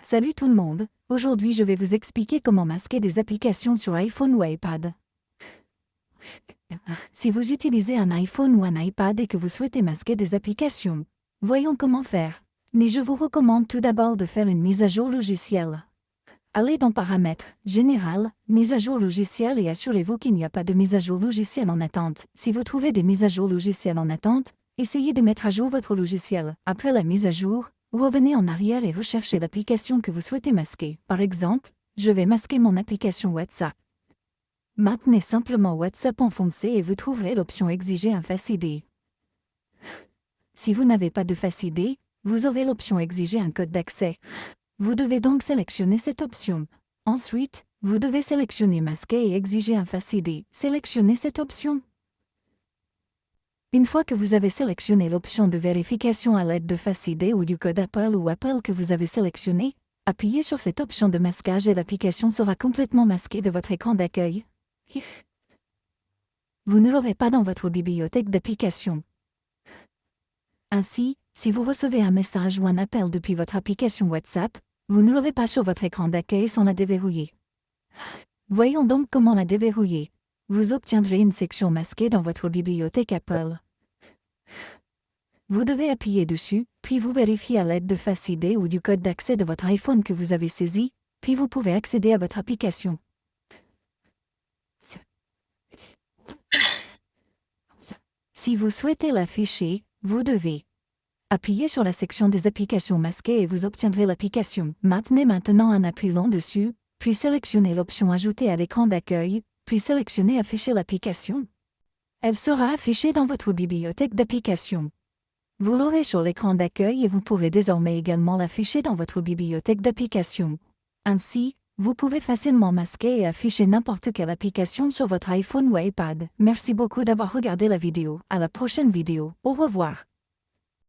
Salut tout le monde, aujourd'hui je vais vous expliquer comment masquer des applications sur iPhone ou iPad. Si vous utilisez un iPhone ou un iPad et que vous souhaitez masquer des applications, voyons comment faire. Mais je vous recommande tout d'abord de faire une mise à jour logicielle. Allez dans Paramètres, Général, Mise à jour logicielle et assurez-vous qu'il n'y a pas de mise à jour logicielle en attente. Si vous trouvez des mises à jour logicielles en attente, essayez de mettre à jour votre logiciel. Après la mise à jour, revenez en arrière et recherchez l'application que vous souhaitez masquer. Par exemple, je vais masquer mon application WhatsApp. Maintenez simplement WhatsApp enfoncé et vous trouverez l'option Exiger un Face ID. Si vous n'avez pas de Face ID, vous aurez l'option Exiger un code d'accès. Vous devez donc sélectionner cette option. Ensuite, vous devez sélectionner Masquer et exiger un Face ID. Sélectionnez cette option. Une fois que vous avez sélectionné l'option de vérification à l'aide de Face ID ou du code Apple ou Apple que vous avez sélectionné, appuyez sur cette option de masquage et l'application sera complètement masquée de votre écran d'accueil. Vous ne l'aurez pas dans votre bibliothèque d'applications. Ainsi, si vous recevez un message ou un appel depuis votre application WhatsApp, vous ne l'aurez pas sur votre écran d'accueil sans la déverrouiller. Voyons donc comment la déverrouiller. Vous obtiendrez une section masquée dans votre bibliothèque Apple. Vous devez appuyer dessus, puis vous vérifiez à l'aide de Face ID ou du code d'accès de votre iPhone que vous avez saisi, puis vous pouvez accéder à votre application. Si vous souhaitez l'afficher, vous devez appuyer sur la section des applications masquées et vous obtiendrez l'application. Maintenez maintenant un appui long dessus, puis sélectionnez l'option Ajouter à l'écran d'accueil, puis sélectionnez Afficher l'application. Elle sera affichée dans votre bibliothèque d'applications. Vous l'aurez sur l'écran d'accueil et vous pourrez désormais également l'afficher dans votre bibliothèque d'applications. Ainsi, vous pouvez facilement masquer et afficher n'importe quelle application sur votre iPhone ou iPad. Merci beaucoup d'avoir regardé la vidéo. À la prochaine vidéo. Au revoir.